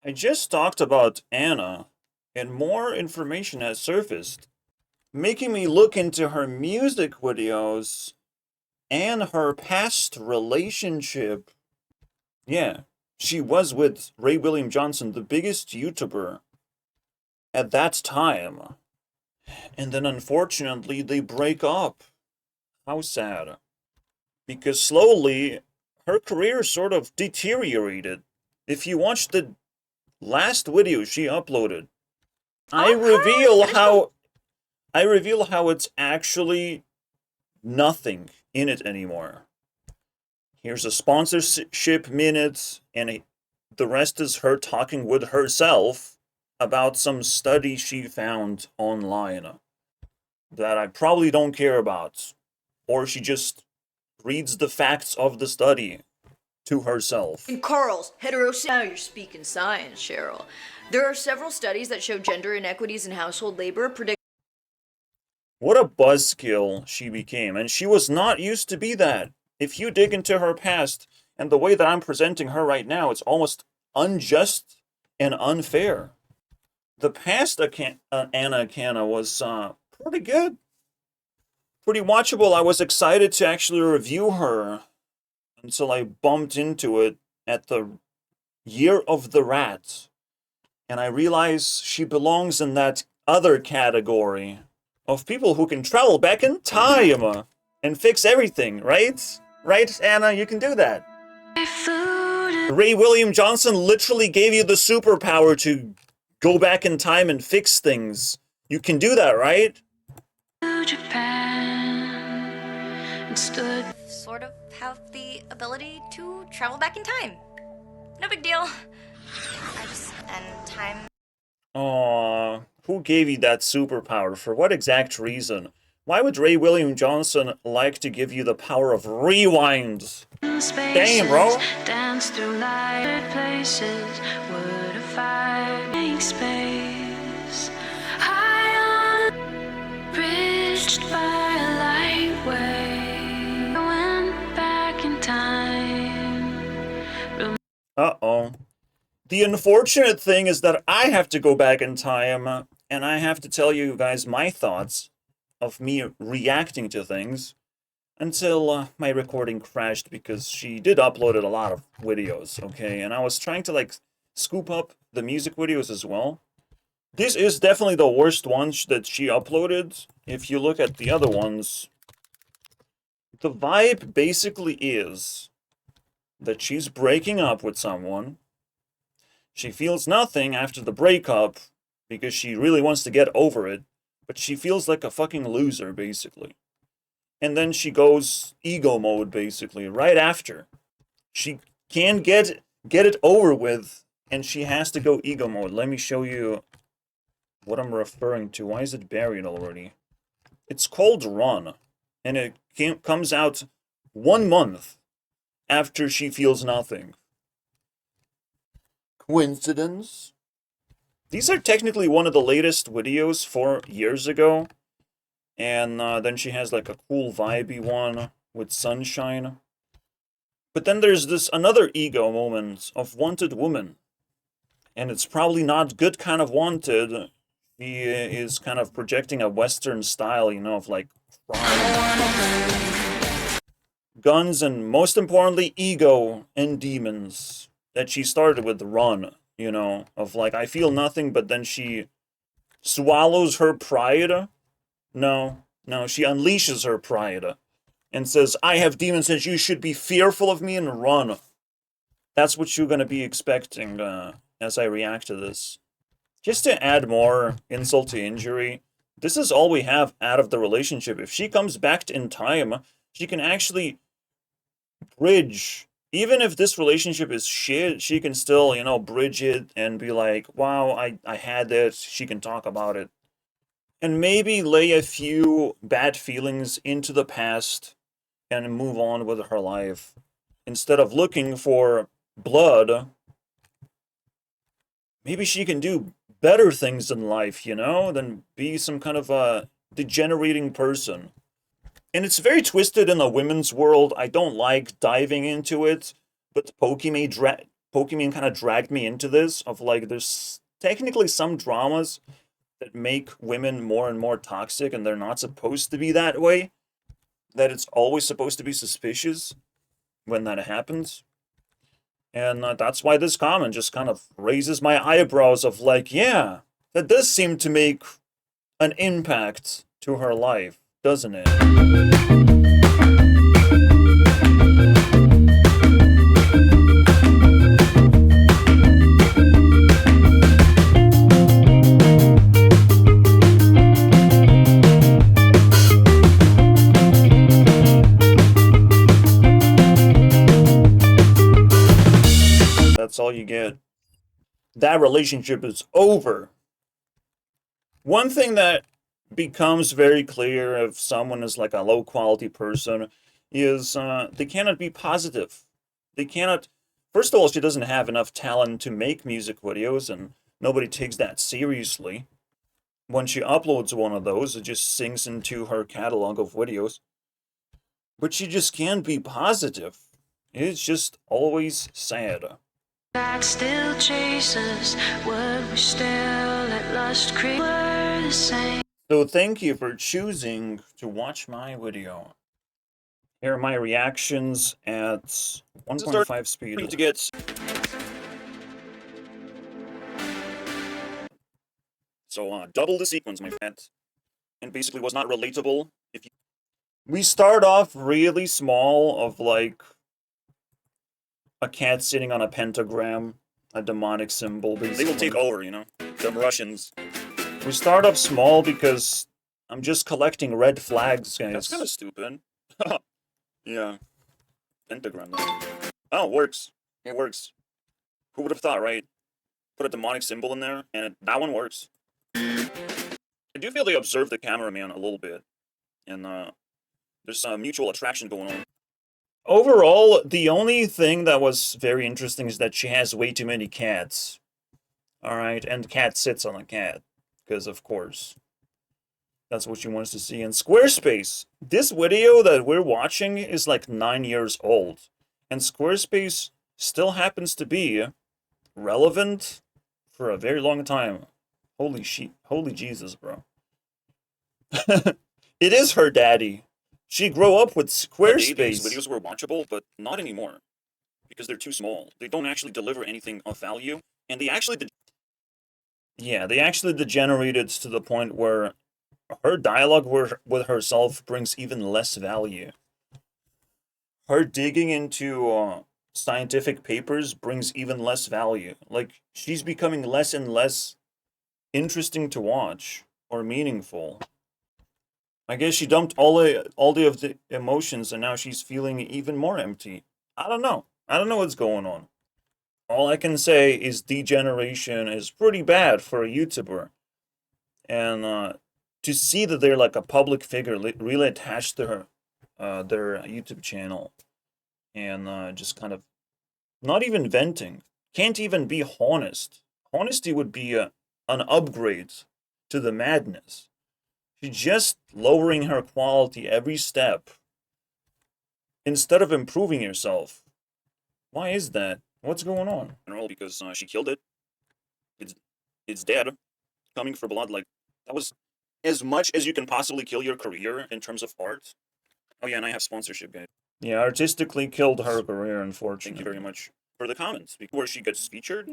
I just talked about Anna, and more information has surfaced, making me look into her music videos and her past relationship. Yeah, she was with Ray William Johnson, the biggest YouTuber at that time. And then unfortunately, they break up. How sad. Because slowly, her career sort of deteriorated. If you watch the last video she uploaded, I reveal how it's actually nothing in it anymore. Here's a sponsorship minute, and the rest is her talking with herself about some study she found online that I probably don't care about. Or she just reads the facts of the study to herself. In Carl's heterosexual, now you're speaking science, Cheryl. There are several studies that show gender inequities in household labor predict. What a buzzkill she became, and she was not used to be that. If you dig into her past, and the way that I'm presenting her right now, it's almost unjust and unfair. The past Anna Akana was pretty good. Pretty watchable. I was excited to actually review her until I bumped into it at the Year of the Rat. And I realize she belongs in that other category of people who can travel back in time and fix everything, right? Right, Anna? You can do that. Ray William Johnson literally gave you the superpower to go back in time and fix things. You can do that, right? Sort of have the ability to travel back in time. No big deal. And time. Aww, who gave you that superpower? For what exact reason? Why would Ray William Johnson like to give you the power of rewind? Damn, bro. Dance through light places, word of fire, make space. High on, bridged by a light way. Went back in time. Uh-oh. The unfortunate thing is that I have to go back in time, and I have to tell you guys my thoughts of me reacting to things until my recording crashed because she did upload a lot of videos, okay? And I was trying to, like, scoop up the music videos as well. This is definitely the worst one that she uploaded. If you look at the other ones, the vibe basically is that she's breaking up with someone. She feels nothing after the breakup because she really wants to get over it, but she feels like a fucking loser, basically. And then she goes ego mode, basically, right after. She can't get it over with, and she has to go ego mode. Let me show you what I'm referring to. Why is it buried already? It's called Run, and it comes out 1 month after she feels nothing. Coincidence? These are technically one of the latest videos 4 years ago. And then she has like a cool vibey one with sunshine. But then there's this another ego moment of Wanted Woman. And it's probably not good kind of wanted. She is kind of projecting a Western style, you know, of like crime, guns, and most importantly, ego and demons. That she started with Run, you know, of like, I feel nothing, but then she swallows her pride. No, she unleashes her pride and says, I have demons and you should be fearful of me and run. That's what you're going to be expecting as I react to this. Just to add more insult to injury, this is all we have out of the relationship. If she comes back in time, she can actually bridge. Even if this relationship is shit, she can still, you know, bridge it and be like, wow, I had this. She can talk about it. And maybe lay a few bad feelings into the past and move on with her life. Instead of looking for blood, maybe she can do better things in life, you know, than be some kind of a degenerating person. And it's very twisted in the women's world. I don't like diving into it, but Pokemon kind of dragged me into this, of like, there's technically some dramas that make women more and more toxic, and they're not supposed to be that way. That it's always supposed to be suspicious when that happens. And that's why this comment just kind of raises my eyebrows of like, yeah, that does seem to make an impact to her life, doesn't it? That's all you get. That relationship is over. One thing that becomes very clear if someone is like a low quality person is they cannot be positive. They cannot. First of all, she doesn't have enough talent to make music videos, and nobody takes that seriously. When she uploads one of those, it just sinks into her catalog of videos. But she just can't be positive. It's just always sad. That still chases what we still at lust create were the same. So thank you for choosing to watch my video. Here are my reactions at 1.5 speed. To get so double the sequence, my friend, and basically was not relatable. We start off really small, of like a cat sitting on a pentagram, a demonic symbol. Basically. They will take over, you know, them Russians. We start off small because I'm just collecting red flags, guys. That's kind of stupid. Yeah. Pentagram. Oh, it works. It works. Who would have thought, right? Put a demonic symbol in there, and that one works. I do feel they observe the cameraman a little bit, and there's some mutual attraction going on. Overall, the only thing that was very interesting is that she has way too many cats. Alright, and cat sits on a cat. Because, of course, that's what she wants to see. And Squarespace, this video that we're watching is like 9 years old. And Squarespace still happens to be relevant for a very long time. Holy Jesus, bro. It is her daddy. She grew up with Squarespace. These videos were watchable, but not anymore. Because they're too small. They don't actually deliver anything of value. And they actually... they actually degenerated to the point where her dialogue with herself brings even less value. Her digging into scientific papers brings even less value. Like, she's becoming less and less interesting to watch or meaningful. I guess she dumped all of the emotions, and now she's feeling even more empty. I don't know. I don't know what's going on. All I can say is degeneration is pretty bad for a YouTuber. And to see that they're like a public figure really attached to their YouTube channel, and just kind of not even venting, can't even be honest. Honesty would be an upgrade to the madness. She's just lowering her quality every step instead of improving herself. Why is that? What's going on? Because she killed it. It's dead. Coming for blood, like, that was as much as you can possibly kill your career in terms of art. Oh yeah, and I have sponsorship, guys. Yeah, artistically killed her career, unfortunately. Thank you very much for the comments, where she gets featured.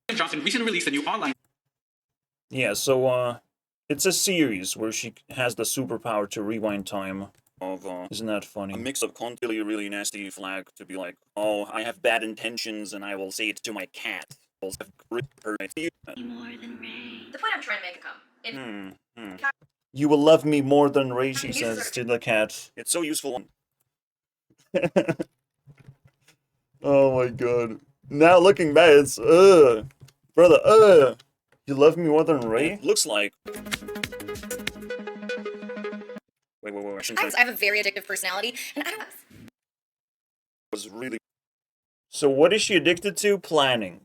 Johnson recently released a new online... Yeah, so, it's a series where she has the superpower to rewind time. Isn't that funny? A mix of really, really nasty flag to be like, oh, I have bad intentions and I will say it to my cat. More than Ray. The point I'm trying to make come. You will love me more than Ray, she says to the cat. It's so useful. Oh my god. Now looking back, it's, brother, you love me more than Ray? It looks like... Wait. I have a very addictive personality, and I don't... Was really... So what is she addicted to? Planning.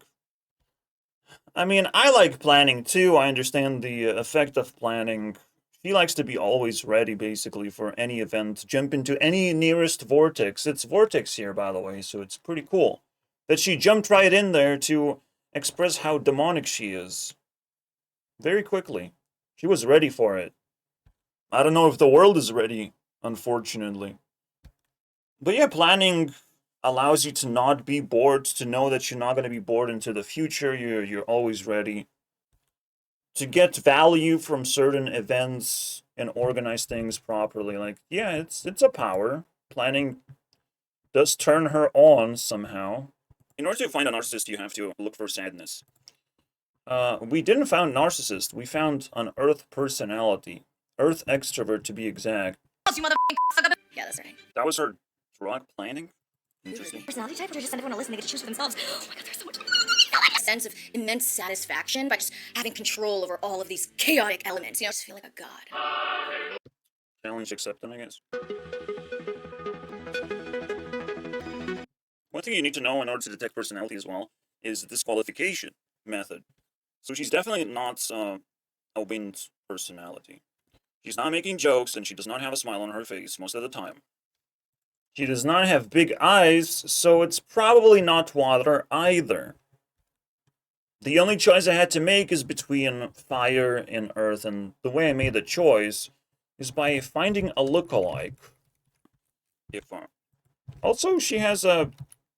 I mean, I like planning too. I understand the effect of planning. She likes to be always ready, basically, for any event. Jump into any nearest vortex. It's vortex here, by the way, so it's pretty cool. that she jumped right in there to express how demonic she is. Very quickly. She was ready for it. I don't know if the world is ready, unfortunately. But yeah, planning allows you to not be bored, to know that you're not going to be bored into the future. You're always ready to get value from certain events and organize things properly. Like, yeah, it's a power. Planning does turn her on somehow. In order to find a narcissist, you have to look for sadness. We didn't find narcissist. We found an Earth personality. Earth extrovert, to be exact. Yeah, that's right. That was her drug planning? Interesting. Personality type, or just send everyone a list and they get to choose for themselves. Oh my god, there's so much. A sense of immense satisfaction by just having control over all of these chaotic elements. You know, I just feel like a god. Challenge accepted, I guess. One thing you need to know in order to detect personality as well is the disqualification method. So she's definitely not a wind personality. She's not making jokes, and she does not have a smile on her face most of the time. She does not have big eyes, so it's probably not water either. The only choice I had to make is between fire and earth, and the way I made the choice is by finding a lookalike. Also, she has a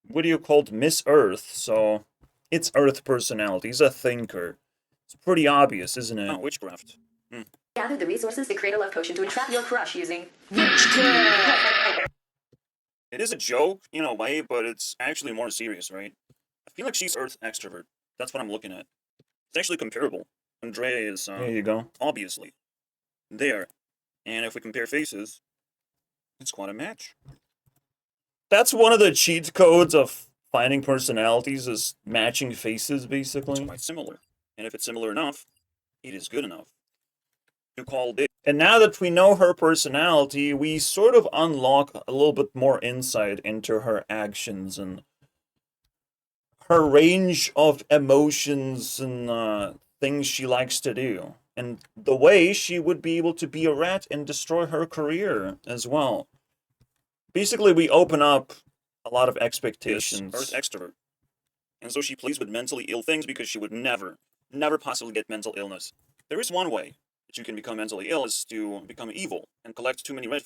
video called Miss Earth, so it's Earth personality. He's a thinker. It's pretty obvious, isn't it? Oh, witchcraft. Gather the resources to create a love potion to entrap your crush using It is a joke, in a way, but it's actually more serious, right? I feel like she's Earth extrovert. That's what I'm looking at. It's actually comparable. Andrea is, there you go. Obviously. There. And if we compare faces, it's quite a match. That's one of the cheat codes of finding personalities, is matching faces, basically. It's quite similar. And if it's similar enough, it is good enough to call big. And now that we know her personality, we sort of unlock a little bit more insight into her actions and her range of emotions and things she likes to do. And the way she would be able to be a rat and destroy her career as well. Basically, we open up a lot of expectations. Earth extrovert. And so she plays with mentally ill things because she would never possibly get mental illness. There is one way that you can become mentally ill, is to become evil and collect too many red.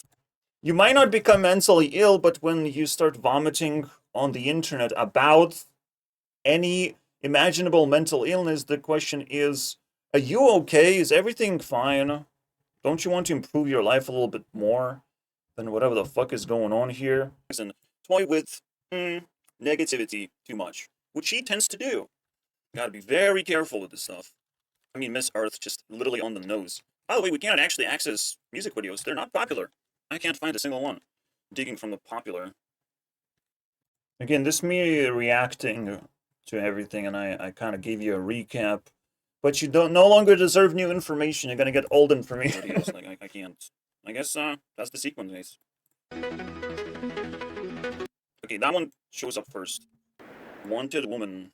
You might not become mentally ill, but when you start vomiting on the internet about any imaginable mental illness, the question is, are you okay? Is everything fine? Don't you want to improve your life a little bit more than whatever the fuck is going on here? And toy with negativity too much, which she tends to do. Gotta be very careful with this stuff. I mean, Miss Earth, just literally on the nose. By the way, we cannot actually access music videos. They're not popular. I can't find a single one. Digging from the popular. Again, this me reacting to everything, and I kind of gave you a recap. But you no longer deserve new information. You're gonna get old information. Videos. Like, I can't. I guess that's the sequence, guys. Okay, that one shows up first. Wanted woman.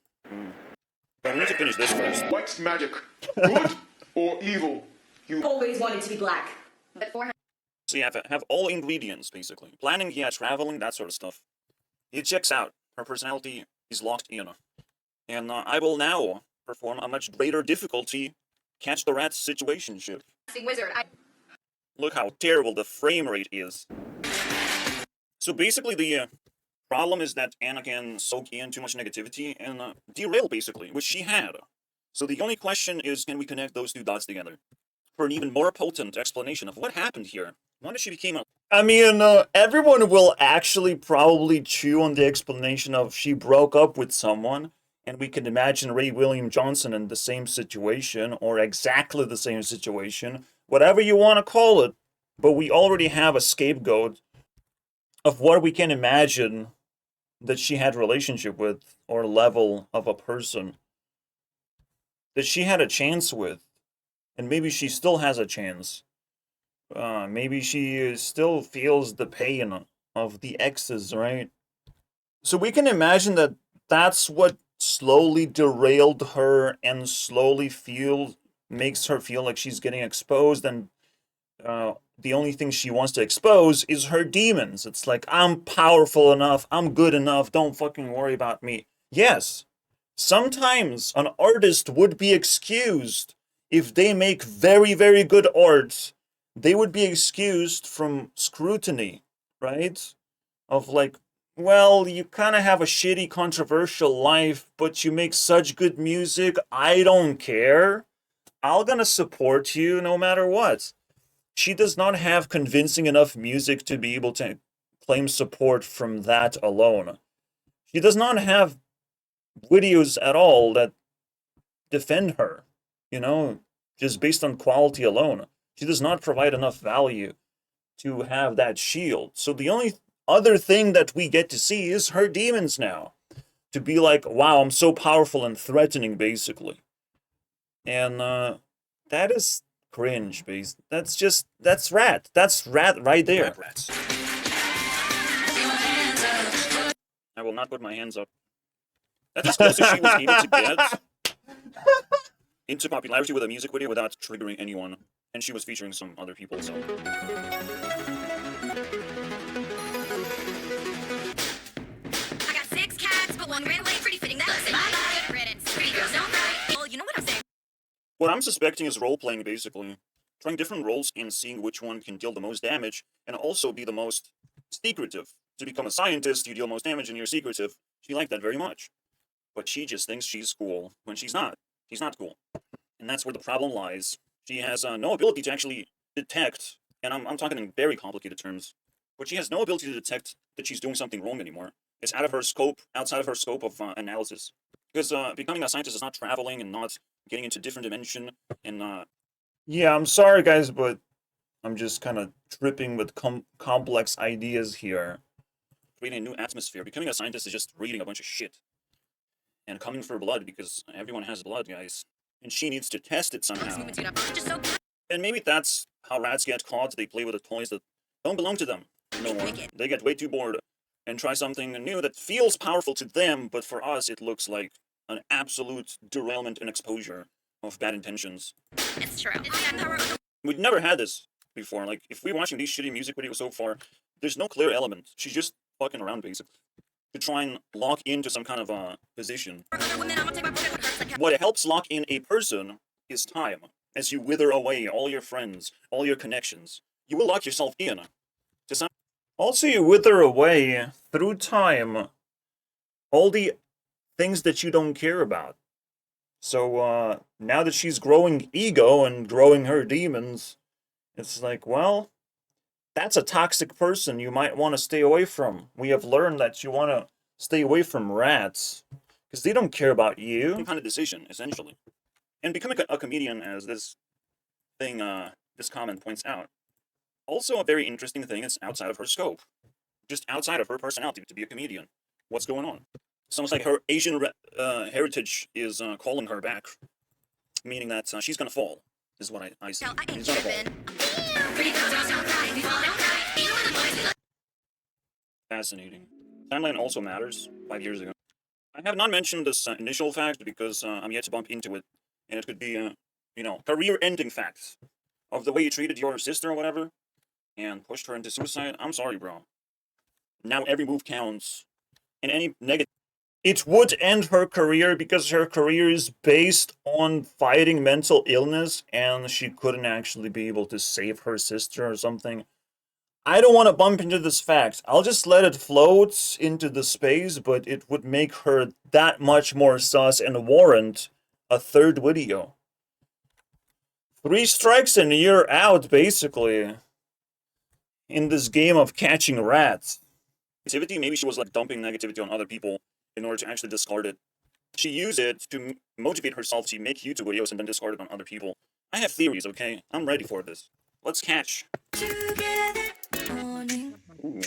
But we need to finish this first. What's magic? Good or evil? You always wanted to be black. But for So you have all ingredients, basically. Planning, yeah, traveling, that sort of stuff. It checks out. Her personality is locked in. And I will now perform a much greater difficulty catch the rat situationship. wizard, Look how terrible the frame rate is. So basically the problem is that Anna can soak in too much negativity and derail, basically, which she had. So the only question is, can we connect those two dots together for an even more potent explanation of what happened here? Why did she become a... I mean, everyone will actually probably chew on the explanation of she broke up with someone, and we can imagine Ray William Johnson in the same situation, or exactly the same situation, whatever you want to call it. But we already have a scapegoat of what we can imagine that she had a relationship with, or level of a person that she had a chance with, and maybe she still has a chance. Maybe she still feels the pain of the exes, right? So we can imagine that that's what slowly derailed her and slowly makes her feel like she's getting exposed, and the only thing she wants to expose is her demons. It's like, I'm powerful enough, I'm good enough, don't fucking worry about me. Yes, sometimes an artist would be excused if they make very, very good art. They would be excused from scrutiny, right? Of like, well, you kind of have a shitty, controversial life, but you make such good music. I don't care. I'm gonna support you no matter what. She does not have convincing enough music to be able to claim support from that alone. She does not have videos at all that defend her, you know, just based on quality alone. She does not provide enough value to have that shield. So the only other thing that we get to see is her demons now. To be like, wow, I'm so powerful and threatening, basically. And that is cringe, base. That's rat. That's rat right there. Rats. I will not put my hands up. That's as close as she was able to get into popularity with a music video without triggering anyone. And she was featuring some other people, so. I got 6 cats, but one ran away. Pretty fitting that was bye. Good riddance. Pretty girls don't cry. Well, you know what I'm saying. What I'm suspecting is role-playing, basically. Trying different roles and seeing which one can deal the most damage, and also be the most secretive. To become a scientist, you deal most damage and you're secretive. She liked that very much. But she just thinks she's cool, when she's not. She's not cool. And that's where the problem lies. She has no ability to actually detect, and I'm talking in very complicated terms, but she has no ability to detect that she's doing something wrong anymore. It's out of her scope, outside of her scope of analysis. Because becoming a scientist is not traveling and not getting into different dimension, and yeah, I'm sorry guys, but I'm just kind of tripping with complex ideas here. Creating a new atmosphere. Becoming a scientist is just reading a bunch of shit. And coming for blood, because everyone has blood, guys. And she needs to test it somehow. And maybe that's how rats get caught. They play with the toys that don't belong to them no more. They get way too bored and try something new that feels powerful to them, but for us it looks like an absolute derailment and exposure of bad intentions. It's true. We've never had this before. Like, if we're watching these shitty music videos so far, there's no clear element. She's just fucking around, basically, to try and lock into some kind of position. What helps lock in a person is time. As you wither away all your friends, all your connections, you will lock yourself in. Also, you wither away, through time, all the things that you don't care about. So, now that she's growing ego and growing her demons, it's like, well, that's a toxic person you might want to stay away from. We have learned that you want to stay away from rats, because they don't care about you. Some kind of decision, essentially. And becoming a comedian, as this thing, this comment points out, also a very interesting thing is outside of her scope. Just outside of her personality to be a comedian. What's going on? Sounds like her Asian heritage is calling her back. Meaning that she's gonna fall, is what I see. She's gonna fall. Fascinating. Timeline also matters. 5 years ago. I have not mentioned this initial fact because I'm yet to bump into it. And it could be, you know, career-ending facts of the way you treated your sister or whatever and pushed her into suicide. I'm sorry, bro. Now every move counts. And any negative... It would end her career because her career is based on fighting mental illness and she couldn't actually be able to save her sister or something. I don't want to bump into this fact. I'll just let it float into the space, but it would make her that much more sus and warrant a third video. 3 strikes and you're out, basically, in this game of catching rats. Negativity, maybe she was like dumping negativity on other people in order to actually discard it. She used it to motivate herself to make YouTube videos and then discard it on other people. I have theories, okay? I'm ready for this. Let's catch. Ooh.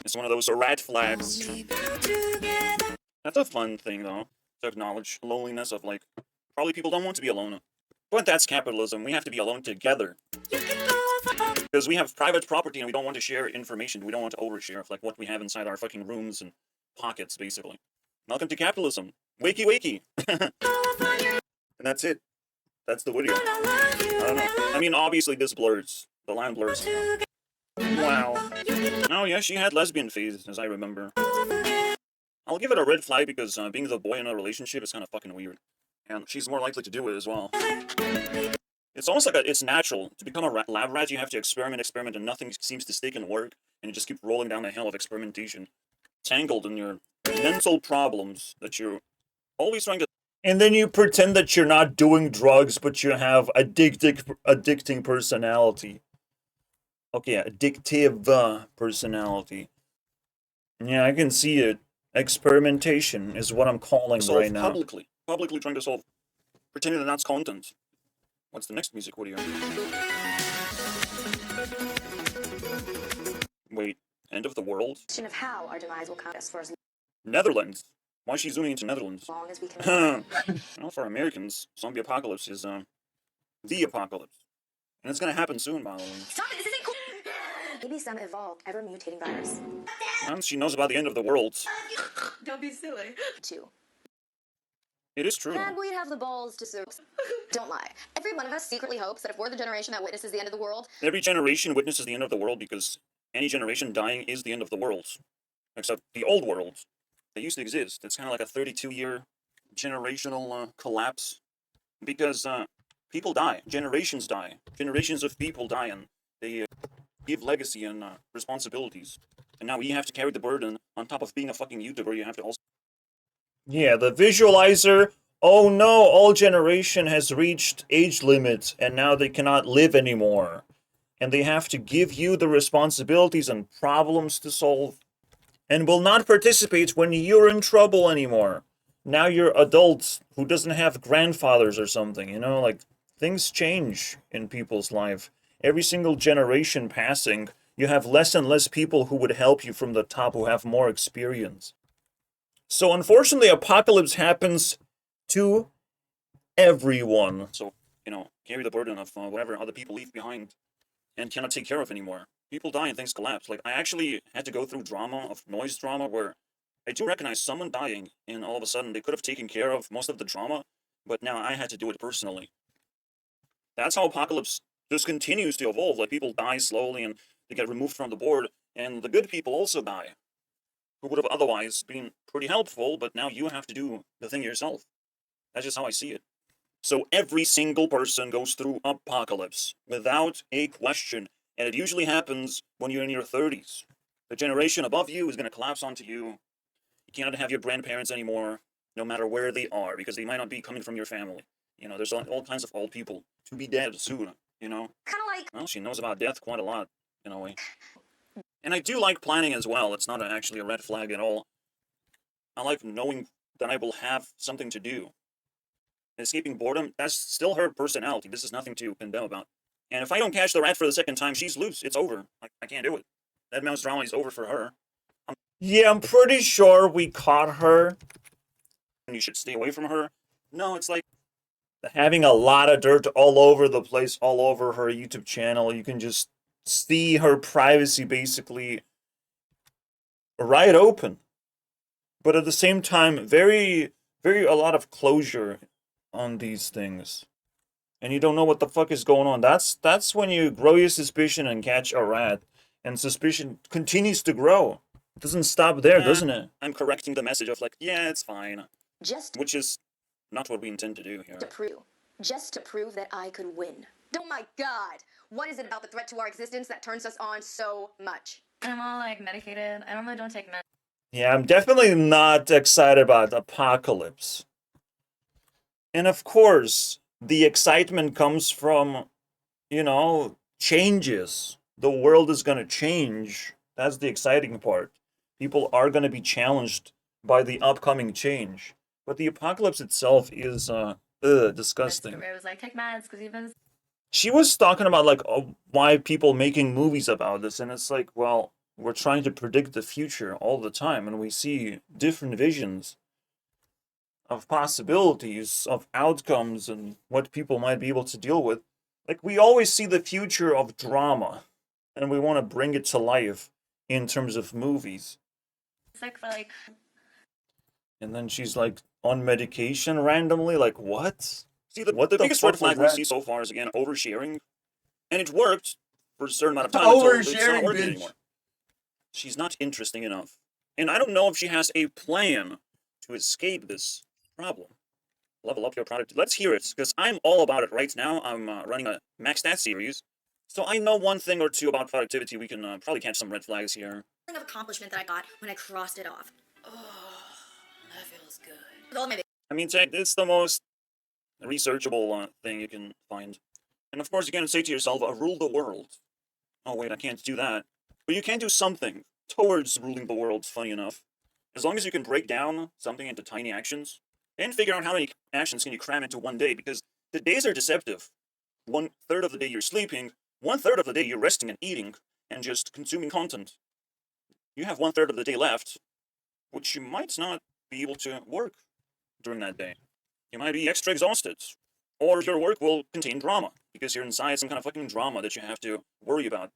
It's one of those rat flags. That's a fun thing, though, to acknowledge loneliness of, like, probably people don't want to be alone. But that's capitalism. We have to be alone together. Because we have private property and we don't want to share information. We don't want to overshare of, like, what we have inside our fucking rooms and pockets, basically. Welcome to capitalism. Wakey wakey. And that's it. That's the video. I don't know. I mean, obviously this blurs. The line blurs. Wow. Oh yeah, she had lesbian phase, as I remember. I'll give it a red flag because being the boy in a relationship is kind of fucking weird. And she's more likely to do it as well. It's almost like it's natural. To become a lab rat, you have to experiment, and nothing seems to stick and work. And you just keep rolling down the hill of experimentation. Tangled in your mental problems that you're always trying to... And then you pretend that you're not doing drugs, but you have addicting personality. Okay, addictive personality. Yeah, I can see it. Experimentation is what I'm calling right now. Publicly trying to solve. Pretending that that's content. What's the next music video? Wait, end of the world? Of how our demise will come as far as Netherlands. Why is she zooming into Netherlands? long as we can. Well, for Americans, zombie apocalypse is the apocalypse, and it's gonna happen soon, by the way. Stop it! This isn't cool. Maybe some evolved, ever mutating virus. And she knows about the end of the world. Don't be silly. Too. It is true. And we'd have the balls to serve. Don't lie. Every one of us secretly hopes that if we're the generation that witnesses the end of the world, Every generation witnesses the end of the world because any generation dying is the end of the world. Except the old world that used to exist. It's kind of like a 32-year generational collapse. Because people die. Generations die. Generations of people die, and they give legacy and responsibilities. And now you have to carry the burden on top of being a fucking YouTuber. You have to also... Yeah, the visualizer. Oh no, all generation has reached age limit, and now they cannot live anymore. And they have to give you the responsibilities and problems to solve, and will not participate when you're in trouble anymore. Now you're adults who doesn't have grandfathers or something, you know, like, things change in people's life. Every single generation passing, you have less and less people who would help you from the top who have more experience. So unfortunately, apocalypse happens to everyone. So, you know, carry the burden of whatever other people leave behind and cannot take care of anymore. People die and things collapse. Like, I actually had to go through noise drama, where I do recognize someone dying, and all of a sudden they could have taken care of most of the drama, but now I had to do it personally. That's how apocalypse just continues to evolve. Like, people die slowly and they get removed from the board, and the good people also die, who would have otherwise been pretty helpful, but now you have to do the thing yourself. That's just how I see it. So every single person goes through apocalypse, without a question, and it usually happens when you're in your 30s. The generation above you is going to collapse onto you. You cannot have your grandparents anymore, no matter where they are, because they might not be coming from your family. You know, there's all kinds of old people to be dead soon, you know? kind of like Well, she knows about death quite a lot, in a way. And I do like planning as well. It's not actually a red flag at all. I like knowing that I will have something to do. Escaping boredom, that's still her personality. This is nothing to condemn about. And if I don't catch the rat for the second time, she's loose. It's over. I can't do it. Deadmaus Drama is over for her. Yeah, I'm pretty sure we caught her. And you should stay away from her. No, it's like having a lot of dirt all over the place, all over her YouTube channel. You can just see her privacy basically right open. But at the same time, a lot of closure on these things. And you don't know what the fuck is going on. That's when you grow your suspicion and catch a rat. And suspicion continues to grow. It doesn't stop there, doesn't it? I'm correcting the message of like, yeah, it's fine. just Which is not what we intend to do here. just to prove that I could win. Oh my god! What is it about the threat to our existence that turns us on so much? I'm all like medicated. I normally don't take meds. Yeah, I'm definitely not excited about apocalypse. And of course, the excitement comes from, you know, changes. The world is going to change. That's the exciting part. People are going to be challenged by the upcoming change. But the apocalypse itself is disgusting. It was like, take meds because you've been. She was talking about like why people making movies about this, and it's like, well, we're trying to predict the future all the time, and we see different visions of possibilities, of outcomes, and what people might be able to deal with. Like, we always see the future of drama, and we want to bring it to life in terms of movies. It's like. And then she's like on medication randomly, like, what? See, the biggest red flag we see so far is, again, oversharing. And it worked for a certain amount of time until it's not working anymore. She's not interesting enough. And I don't know if she has a plan to escape this problem. Level up your product. Let's hear it, because I'm all about it right now. I'm running a max stat series, so I know one thing or two about productivity. We can probably catch some red flags here. Of accomplishment that I got when I crossed it off. Oh, that feels good. With all my I mean, Tech, it's the most researchable thing you can find. And of course, you can say to yourself, rule the world. Oh, wait, I can't do that. But you can do something towards ruling the world, funny enough. As long as you can break down something into tiny actions, and figure out how many actions can you cram into one day, because the days are deceptive. 1/3 of the day you're sleeping, 1/3 of the day you're resting and eating, and just consuming content. You have 1/3 of the day left, which you might not be able to work during that day. You might be extra exhausted. Or your work will contain drama, because you're inside some kind of fucking drama that you have to worry about.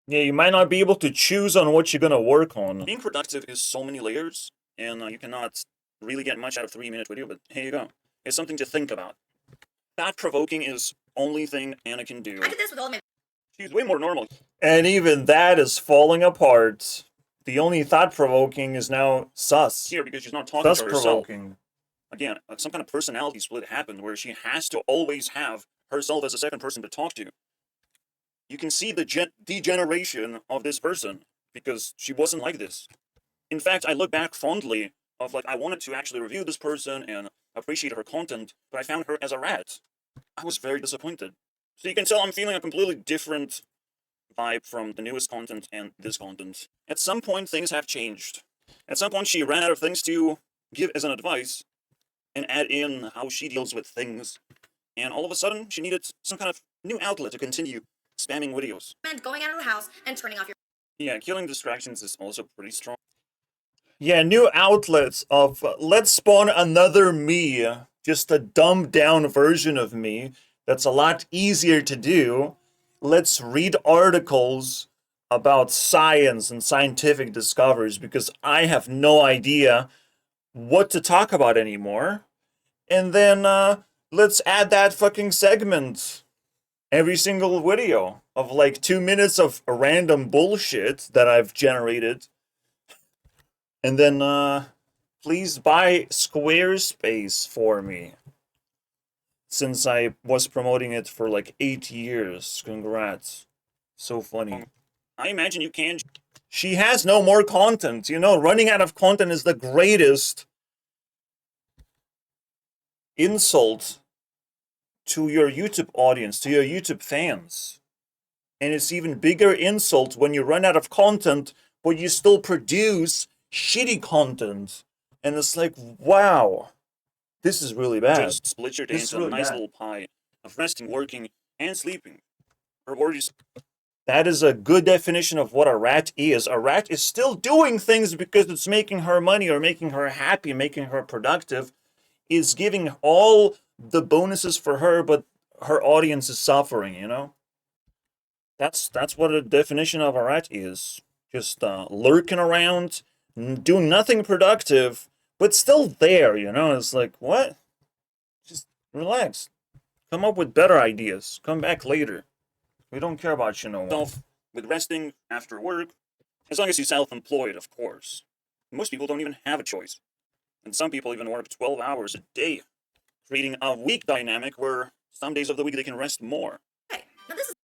Yeah, you might not be able to choose on what you're gonna work on. Being productive is so many layers, and you cannot really get much out of 3-minute video, but here you go. It's something to think about. Thought-provoking is only thing Anna can do. I did this with all my She's way more normal. And even that is falling apart. The only thought-provoking is now sus. Here, because she's not talking to herself. Sus-provoking. Again, some kind of personality split happened where she has to always have herself as a second person to talk to. You can see the degeneration of this person, because she wasn't like this. In fact, I look back fondly of, like, I wanted to actually review this person and appreciate her content, but I found her as a rat. I was very disappointed. So you can tell I'm feeling a completely different vibe from the newest content and this content. At some point, things have changed. At some point, she ran out of things to give as an advice and add in how she deals with things. And all of a sudden, she needed some kind of new outlet to continue spamming videos. and going out of the house and turning off your Yeah, killing distractions is also pretty strong. Yeah, new outlets of let's spawn another me, just a dumbed down version of me that's a lot easier to do. Let's read articles about science and scientific discoveries, because I have no idea what to talk about anymore. And then let's add that fucking segment every single video of like 2 minutes of random bullshit that I've generated. And then, please buy Squarespace for me. Since I was promoting it for like 8 years. Congrats. So funny. I imagine you can. She has no more content. You know, running out of content is the greatest insult to your YouTube audience, to your YouTube fans. And it's even bigger insult when you run out of content, but you still produce shitty content. And it's like, wow, this is really bad. Just split your day into a nice little pie of resting, working, and sleeping. Or just... That is a good definition of what a rat is. A rat is still doing things because it's making her money or making her happy, making her productive. Is giving all the bonuses for her, but her audience is suffering, you know? That's what a definition of a rat is. Just lurking around, doing nothing productive, but still there, you know? It's like, what? Just relax. Come up with better ideas. Come back later. We don't care about you no more. With resting after work, as long as you're self-employed, of course. Most people don't even have a choice. And some people even work 12 hours a day, creating a week dynamic where some days of the week they can rest more. Hey, now this is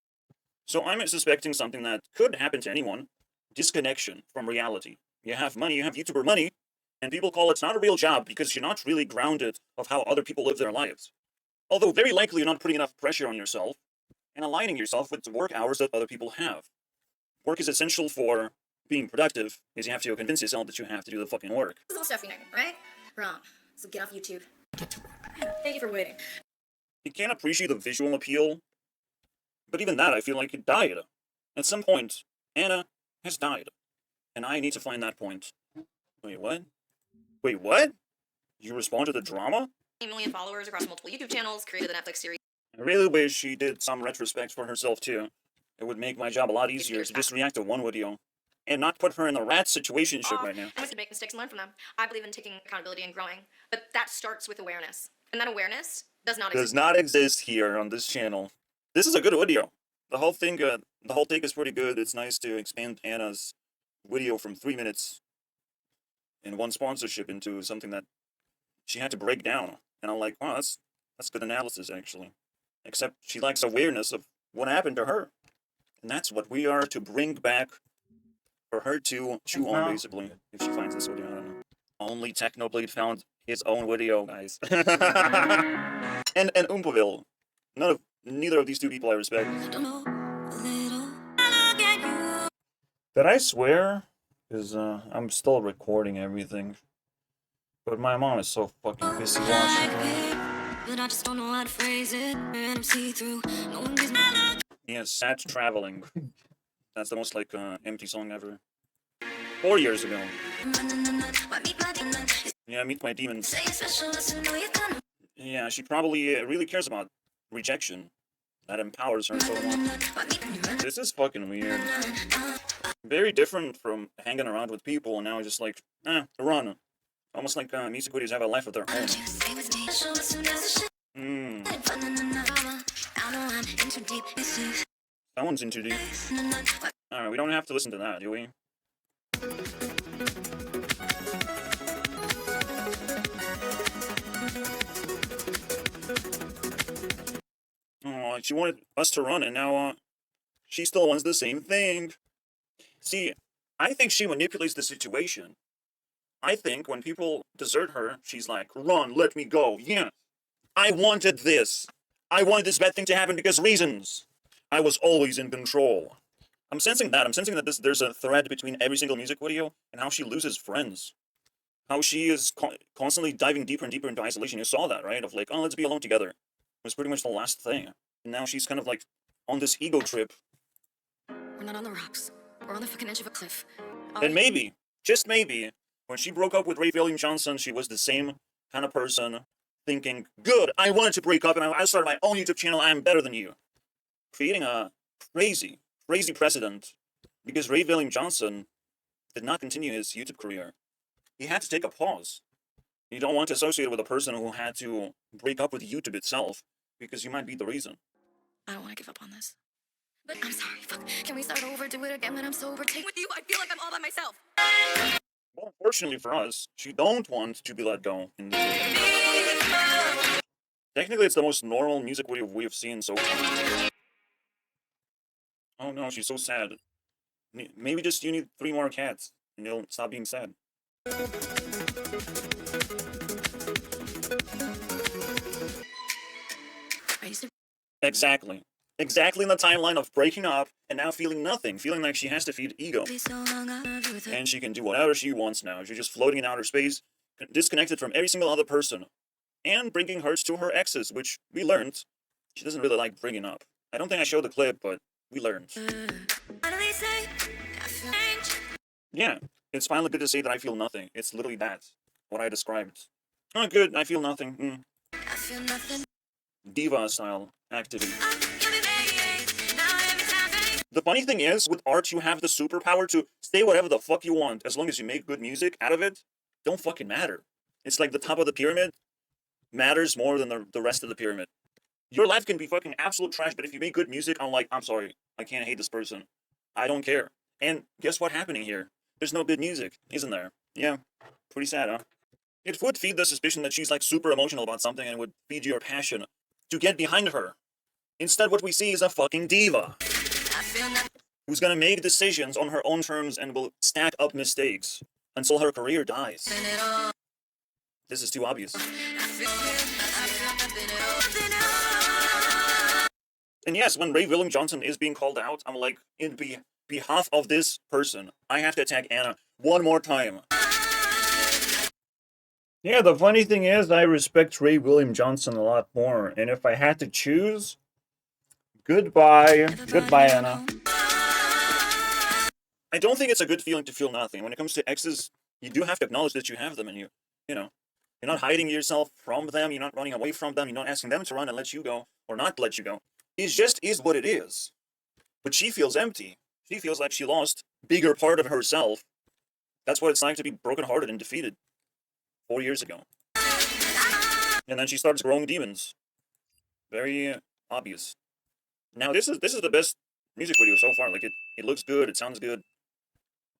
So I'm suspecting something that could happen to anyone. Disconnection from reality. You have money, you have YouTuber money, and people call it not a real job because you're not really grounded of how other people live their lives. Although very likely you're not putting enough pressure on yourself and aligning yourself with the work hours that other people have. Work is essential for being productive, because you have to convince yourself that you have to do the fucking work. all stuff you know, right? Wrong. So get off YouTube. Get to work. Thank you for waiting. You can't appreciate the visual appeal, but even that I feel like it died. At some point, Anna has died, and I need to find that point. Wait, what? Wait, what? You respond to the drama? 8 million followers across multiple YouTube channels, created the Netflix series. I really wish she did some retrospect for herself too. It would make my job a lot easier to just react to one video, and not put her in the rat situation right now. And we should make mistakes and learn from them. I believe in taking accountability and growing, but that starts with awareness. And that awareness does not exist. Does not exist here on this channel. This is a good video. The whole thing, the whole take is pretty good. It's nice to expand Anna's video from 3 minutes in one sponsorship into something that she had to break down. And I'm like, wow, that's good analysis, actually. Except she lacks awareness of what happened to her. And that's what we are to bring back for her to chew on, basically, if she finds this video. I don't know. Only Technoblade found his own video, guys. and Umpoville. Neither of these two people I respect. Did I swear? Because I'm still recording everything. But my mom is so fucking busy watching. But I just don't know how to phrase it. And I'm see-through. No one gives me. Yeah, Sad Traveling. That's the most, like, empty song ever. 4 years ago. Yeah, Meet My Demons. Yeah, she probably really cares about rejection. That empowers her so much. This is fucking weird. Very different from hanging around with people and now just like, run. Almost like music videos have a life of their own. Someone's in too deep. Alright, we don't have to listen to that, do we? Oh, she wanted us to run, and now, she still wants the same thing. See, I think she manipulates the situation. I think when people desert her, she's like, run, let me go. Yeah, I wanted this. I wanted this bad thing to happen because reasons. I was always in control. I'm sensing that. I'm sensing that there's a thread between every single music video and how she loses friends. How she is constantly diving deeper and deeper into isolation. You saw that, right? Of like, oh, let's be alone together. It was pretty much the last thing. And now she's kind of like on this ego trip. We're not on the rocks. We're on the fucking edge of a cliff. And maybe, just maybe, when she broke up with Ray William Johnson, she was the same kind of person, thinking, good, I wanted to break up and I started my own YouTube channel, I'm better than you. Creating a crazy, crazy precedent, because Ray William Johnson did not continue his YouTube career. He had to take a pause. You don't want to associate with a person who had to break up with YouTube itself, because you might be the reason. I don't want to give up on this. But I'm sorry, fuck. Can we start over, do it again when I'm sober? Take with you, I feel like I'm all by myself. Well, unfortunately for us, she don't want to be let go in this video. Technically, it's the most normal music video we have seen so far. Oh no, she's so sad. Maybe just you need 3 more cats, and you'll stop being sad. Exactly. Exactly in the timeline of breaking up, and now feeling nothing, feeling like she has to feed ego. And she can do whatever she wants now. She's just floating in outer space, disconnected from every single other person. And bringing hurts to her exes, which we learned she doesn't really like bringing up. I don't think I showed the clip, but we learned. Yeah, it's finally good to say that I feel nothing. It's literally that, what I described. Oh, good, I feel nothing. Diva-style activity. The funny thing is, with art, you have the superpower to say whatever the fuck you want, as long as you make good music out of it. Don't fucking matter. It's like the top of the pyramid matters more than the rest of the pyramid. Your life can be fucking absolute trash, but if you make good music, I'm sorry, I can't hate this person. I don't care. And guess what's happening here? There's no good music, isn't there? Yeah, pretty sad, huh? It would feed the suspicion that she's like super emotional about something and would feed your passion to get behind her. Instead, what we see is a fucking diva who's gonna make decisions on her own terms and will stack up mistakes until her career dies. This is too obvious. And yes, when Ray William Johnson is being called out, I'm like, in behalf of this person, I have to attack Anna one more time. Yeah, the funny thing is, I respect Ray William Johnson a lot more, and if I had to choose, goodbye. Goodbye, Anna. I don't think it's a good feeling to feel nothing. When it comes to exes, you do have to acknowledge that you have them, and you know, you're not hiding yourself from them, you're not running away from them, you're not asking them to run and let you go, or not let you go. It just is what it is. But she feels empty. She feels like she lost a bigger part of herself. That's what it's like to be brokenhearted and defeated 4 years ago. And then she starts growing demons. Very obvious. Now this is the best music video so far. Like it looks good, it sounds good.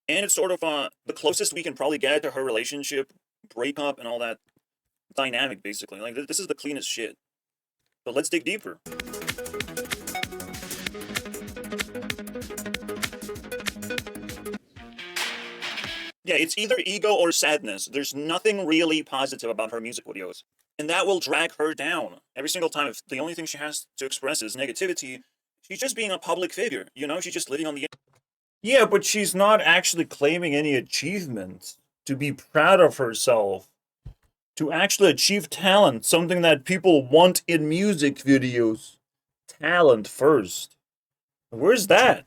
And it's sort of the closest we can probably get to her relationship breakup and all that dynamic, basically. Like, this is the cleanest shit. But let's dig deeper. Yeah, it's either ego or sadness. There's nothing really positive about her music videos. And that will drag her down. Every single time, if the only thing she has to express is negativity, she's just being a public figure, you know? She's just living on the... Yeah, but she's not actually claiming any achievements to be proud of herself, to actually achieve talent, something that people want in music videos. Talent first. Where's that?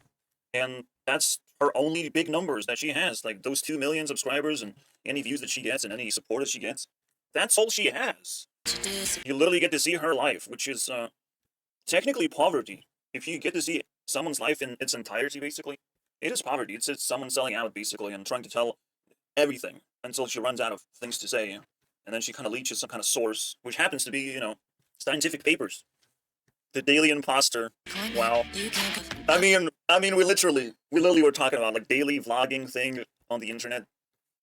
And that's her only big numbers that she has, like those 2 million subscribers and any views that she gets and any support that she gets. That's all she has. You literally get to see her life, which is technically poverty. If you get to see someone's life in its entirety, basically, it is poverty. It's someone selling out, basically, and trying to tell everything until she runs out of things to say. And then she kind of leeches some kind of source, which happens to be, you know, scientific papers. The Daily Imposter. Wow. I mean, we literally were talking about like daily vlogging thing on the internet.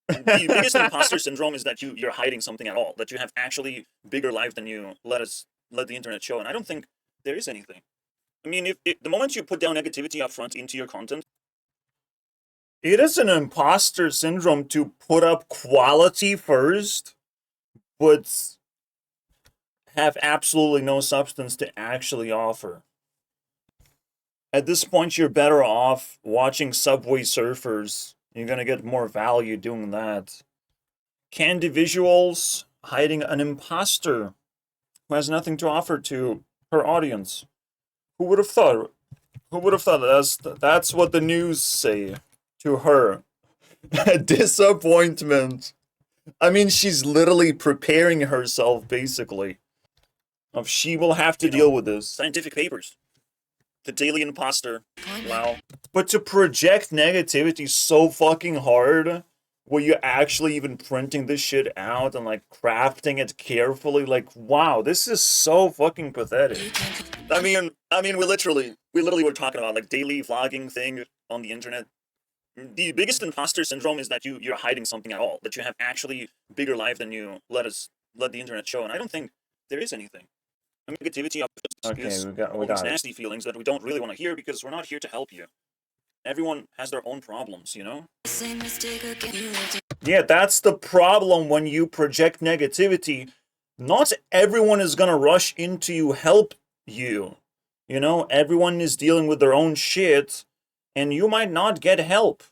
And the biggest imposter syndrome is that you're hiding something at all, that you have actually bigger life than you let the internet show. And I don't think there is anything. I mean, if the moment you put down negativity up front into your content, it is an imposter syndrome to put up quality first, but have absolutely no substance to actually offer. At this point, you're better off watching Subway Surfers. You're gonna get more value doing that. Candy visuals, hiding an imposter who has nothing to offer to her audience. Who would have thought? Who would have thought that's what the news say to her? Disappointment. I mean, she's literally preparing herself, basically. Of she will have to deal with this. Scientific papers. The Daily Imposter. Wow. But to project negativity so fucking hard, were you actually even printing this shit out and like crafting it carefully? Like, wow, this is so fucking pathetic. I mean, we literally were talking about like daily vlogging thing on the internet. The biggest imposter syndrome is that you're hiding something at all, that you have actually bigger life than you let the internet show, and I don't think there is anything. Negativity is we got all these it. nasty feelings that we don't really want to hear because we're not here to help you. Everyone has their own problems, you know? Yeah, that's the problem when you project negativity. Not everyone is gonna rush into you, help you. You know, everyone is dealing with their own shit, and you might not get help.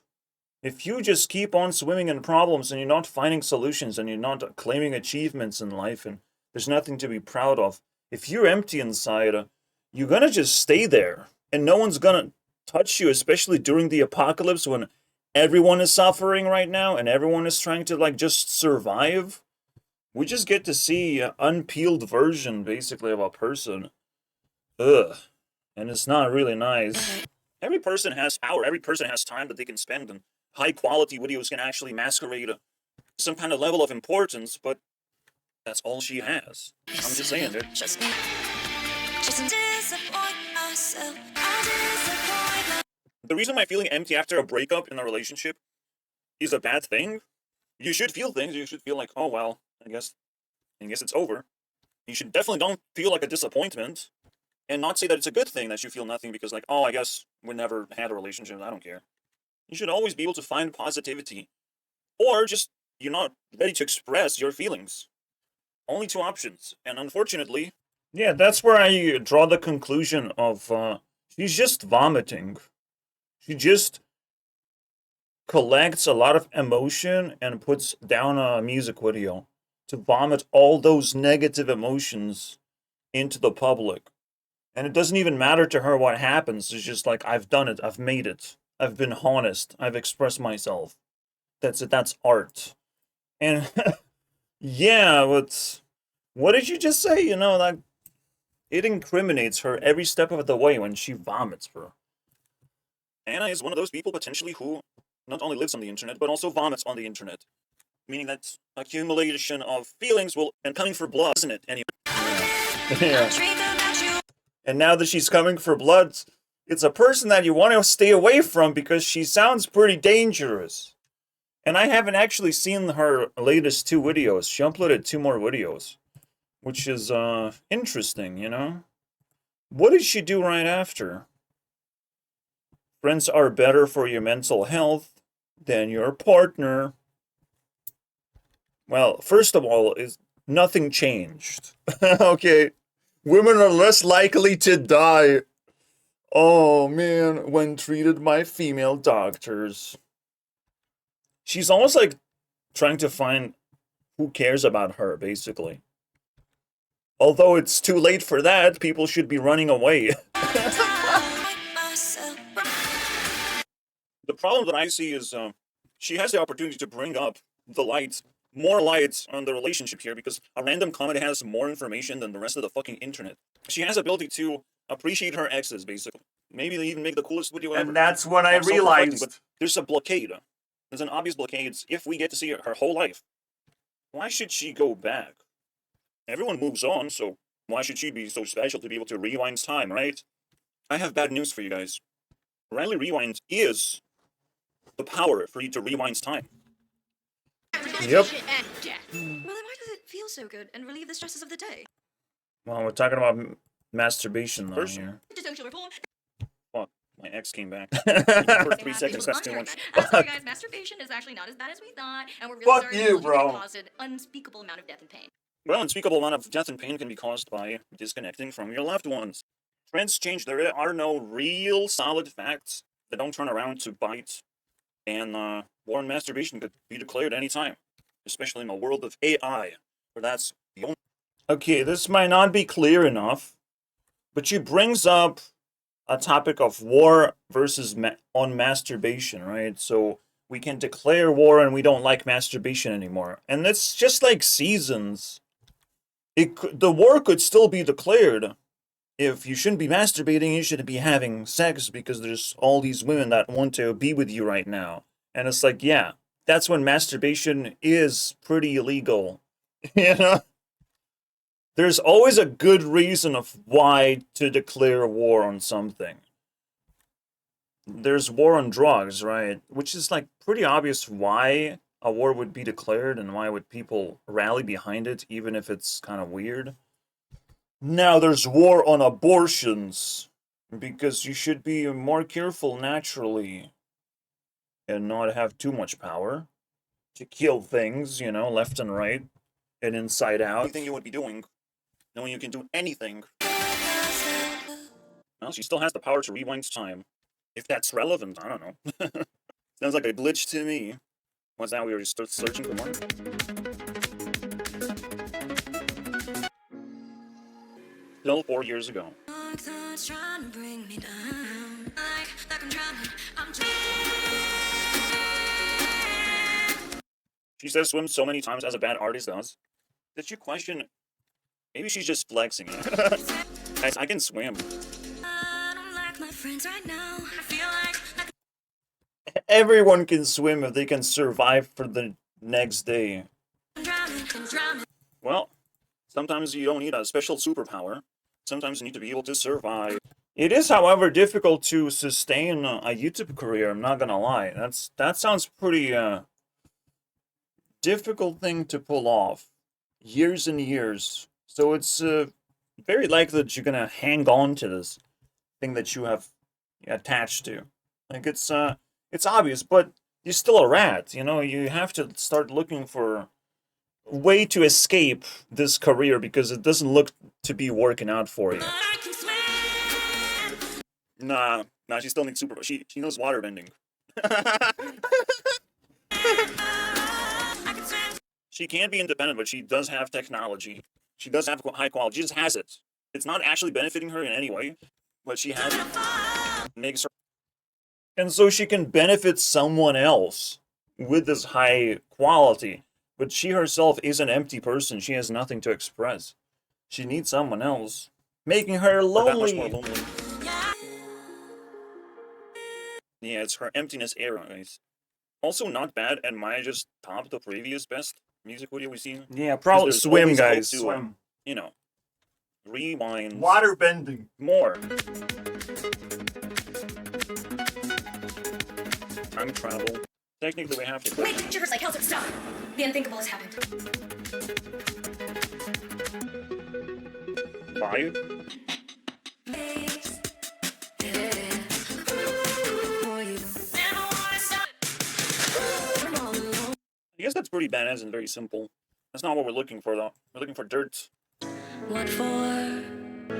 If you just keep on swimming in problems and you're not finding solutions and you're not claiming achievements in life and there's nothing to be proud of, if you're empty inside, you're gonna just stay there. And no one's gonna touch you, especially during the apocalypse when everyone is suffering right now and everyone is trying to like just survive. We just get to see an unpeeled version, basically, of a person. Ugh. And it's not really nice. Every person has power. Every person has time that they can spend, and high-quality videos can actually masquerade some kind of level of importance, but that's all she has. I'm just saying, dude. The reason why feeling empty after a breakup in a relationship is a bad thing, you should feel things. You should feel like, oh, well, I guess it's over. You should definitely don't feel like a disappointment and not say that it's a good thing that you feel nothing because like, oh, I guess we never had a relationship. I don't care. You should always be able to find positivity, or just you're not ready to express your feelings. Only two options. And unfortunately, yeah, that's where I draw the conclusion of she's just vomiting. She just collects a lot of emotion and puts down a music video to vomit all those negative emotions into the public. And it doesn't even matter to her what happens. It's just like, I've done it. I've made it. I've been honest. I've expressed myself. That's it. That's art. And yeah, but what did you just say? You know, like, it incriminates her every step of the way when she vomits, bro. Anna is one of those people potentially who not only lives on the internet, but also vomits on the internet. Meaning that accumulation of feelings and coming for blood, isn't it? Anyway. Yeah. And now that she's coming for blood, It's a person that you want to stay away from because she sounds pretty dangerous. And I haven't actually seen her latest 2 videos. She uploaded 2 more videos, which is interesting, you know? What did she do right after? Friends are better for your mental health than your partner. Well, first of all, is nothing changed. Okay. Women are less likely to die. Oh man, when treated by female doctors. She's almost like trying to find who cares about her, basically. Although it's too late for that, people should be running away. The problem that I see is she has the opportunity to bring up the lights, more lights on the relationship here, because a random comment has more information than the rest of the fucking internet. She has the ability to appreciate her exes, basically. Maybe they even make the coolest video ever. And that's when I realized. But there's a blockade. There's an obvious blockade. If we get to see her whole life, why should she go back? Everyone moves on, so why should she be so special to be able to rewind time, right? I have bad news for you guys. Rally Rewind is the power for you to rewind time. Yep. And death. Well, then why does it feel so good and relieve the stresses of the day? Well, we're talking about masturbation though here. Social reform. Fuck, my ex came back. For 3 seconds, that's too much. Sorry guys, masturbation is actually not as bad as we thought, and we're really Fuck sorry you, that bro. it caused an unspeakable amount of death and pain. Well, unspeakable amount of death and pain can be caused by disconnecting from your loved ones. Trends change. There are no real solid facts that don't turn around to bite. And war on masturbation could be declared any time, especially in a world of AI, where that's the only... Okay, this might not be clear enough, but she brings up a topic of war versus on masturbation, right? So we can declare war and we don't like masturbation anymore. And it's just like seasons. The war could still be declared. If you shouldn't be masturbating, you shouldn't be having sex because there's all these women that want to be with you right now. And it's like, yeah, that's when masturbation is pretty illegal. You know? There's always a good reason of why to declare war on something. There's war on drugs, right? Which is like pretty obvious why a war would be declared and why would people rally behind it, even if it's kind of weird. Now there's war on abortions, because you should be more careful naturally and not have too much power to kill things, you know, left and right and inside out. Anything you would be doing, knowing you can do anything. Well, she still has the power to rewind time. If that's relevant, I don't know. Sounds like a glitch to me. What's that? We were just searching for more? Still 4 years ago. She says swim so many times as a bad artist does. Did you question? Maybe she's just flexing. Guys, I can swim. Everyone can swim if they can survive for the next day. Well, sometimes you don't need a special superpower. Sometimes you need to be able to survive. It is, however, difficult to sustain a YouTube career, I'm not gonna lie. That sounds pretty difficult thing to pull off. Years and years. So it's very likely that you're gonna hang on to this thing that you have attached to. Like it's obvious, but you're still a rat, you know? You have to start looking for a way to escape this career because it doesn't look to be working out for you. Nah, she still needs super. She knows water bending. She can be independent, but she does have technology. She does have high quality. She just has it. It's not actually benefiting her in any way, but she has it. Makes her. And so she can benefit someone else with this high quality. But she herself is an empty person. She has nothing to express. She needs someone else, making her lonely. That much more lonely. Yeah, it's her emptiness era, guys. Also not bad, and Maya just topped the previous best music video we've seen. Yeah, probably swim, guys. Swim. You know, rewind. Water bending. More. time travel. Technically, we have to. Make triggers like hell, so stop. The unthinkable has happened. Bye. I guess that's pretty badass and very simple. That's not what we're looking for, though. We're looking for dirt. What for?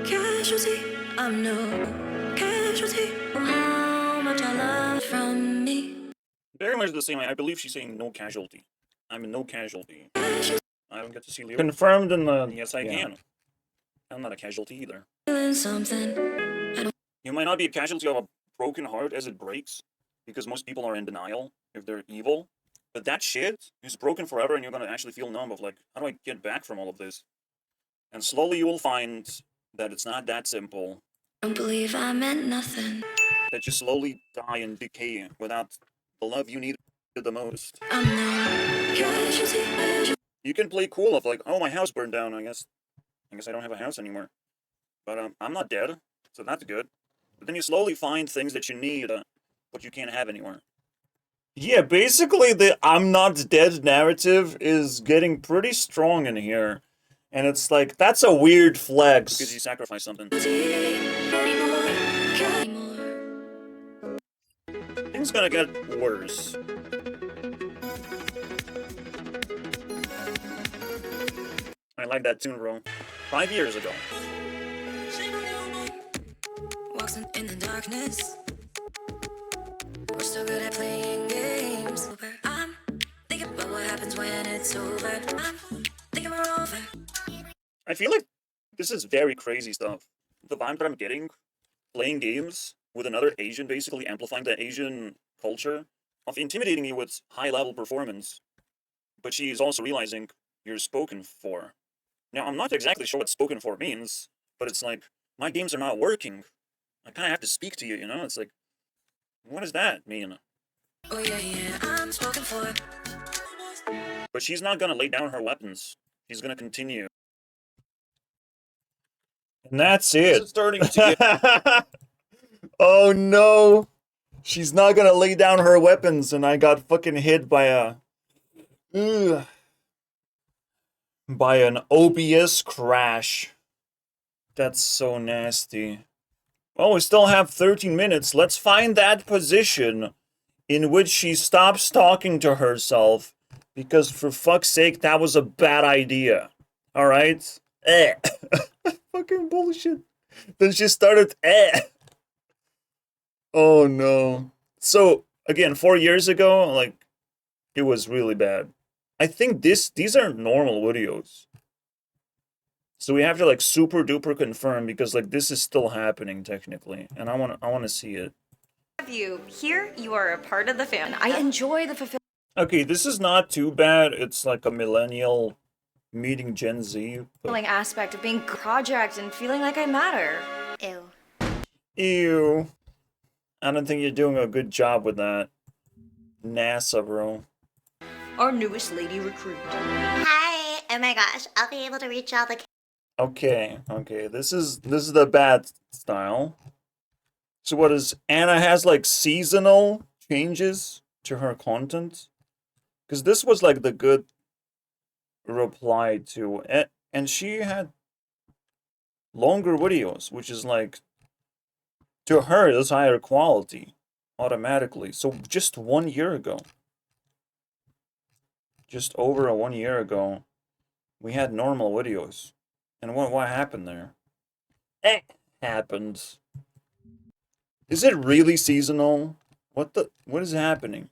Casualty, I'm no casualty. How much I love from me. Very much the same. I believe she's saying no casualty. I'm a no casualty. I don't get to see Leo. Confirmed in the... Yes, I can. I'm not a casualty either. Feeling something. You might not be a casualty of a broken heart as it breaks, because most people are in denial if they're evil. But that shit is broken forever, and you're gonna actually feel numb of like, how do I get back from all of this? And slowly you will find that it's not that simple. Don't believe I meant nothing. That you slowly die and decay without the love you needed the most. I'm no casualty. You can play cool of like, oh, my house burned down. I guess I don't have a house anymore. But I'm not dead, so that's good. But then you slowly find things that you need, but you can't have anymore. Yeah, basically the I'm not dead narrative is getting pretty strong in here. And it's like, that's a weird flex. Because you sacrifice something. Things gonna get worse. I like that tune, bro. 5 years ago. Walks in the darkness. We're so good at playing games. I'm thinking about what happens when it's over. I'm thinking we're over. I feel like this is very crazy stuff. The vibe that I'm getting, playing games with another Asian, basically amplifying the Asian culture of intimidating you with high-level performance. But she is also realizing you're spoken for. Now, I'm not exactly sure what spoken for means, but it's like, my games are not working. I kind of have to speak to you, you know? It's like, what does that mean? Oh yeah, I'm spoken for. But she's not gonna lay down her weapons. She's gonna continue. And that's it. It's starting to get... Oh no! She's not gonna lay down her weapons, and I got fucking hit by a... by an OBS crash. That's so nasty. Well, we still have 13 minutes. Let's find that position in which she stops talking to herself, because for fuck's sake, that was a bad idea. Alright? Fucking bullshit. Then she started, Oh no. So, again, 4 years ago, like, it was really bad. I think these are normal videos. So we have to like super duper confirm, because like this is still happening technically, and I want to see it. You here, you are a part of the family. I enjoy the fulfillment Okay, this is not too bad. It's like a millennial meeting Gen Z. aspect of being a project and feeling like I matter. Ew. Ew. I don't think you're doing a good job with that. NASA, bro. Our newest lady recruit. Hi. Oh my gosh, I'll be able to reach all the... Okay, this is the bad style. So what is Anna has like seasonal changes to her content? Because this was like the good reply to it, and she had longer videos, which is like, to her is higher quality automatically. So just 1 year ago, just over 1 year ago, we had normal videos. And what happened there? Happened. Is it really seasonal? What is happening?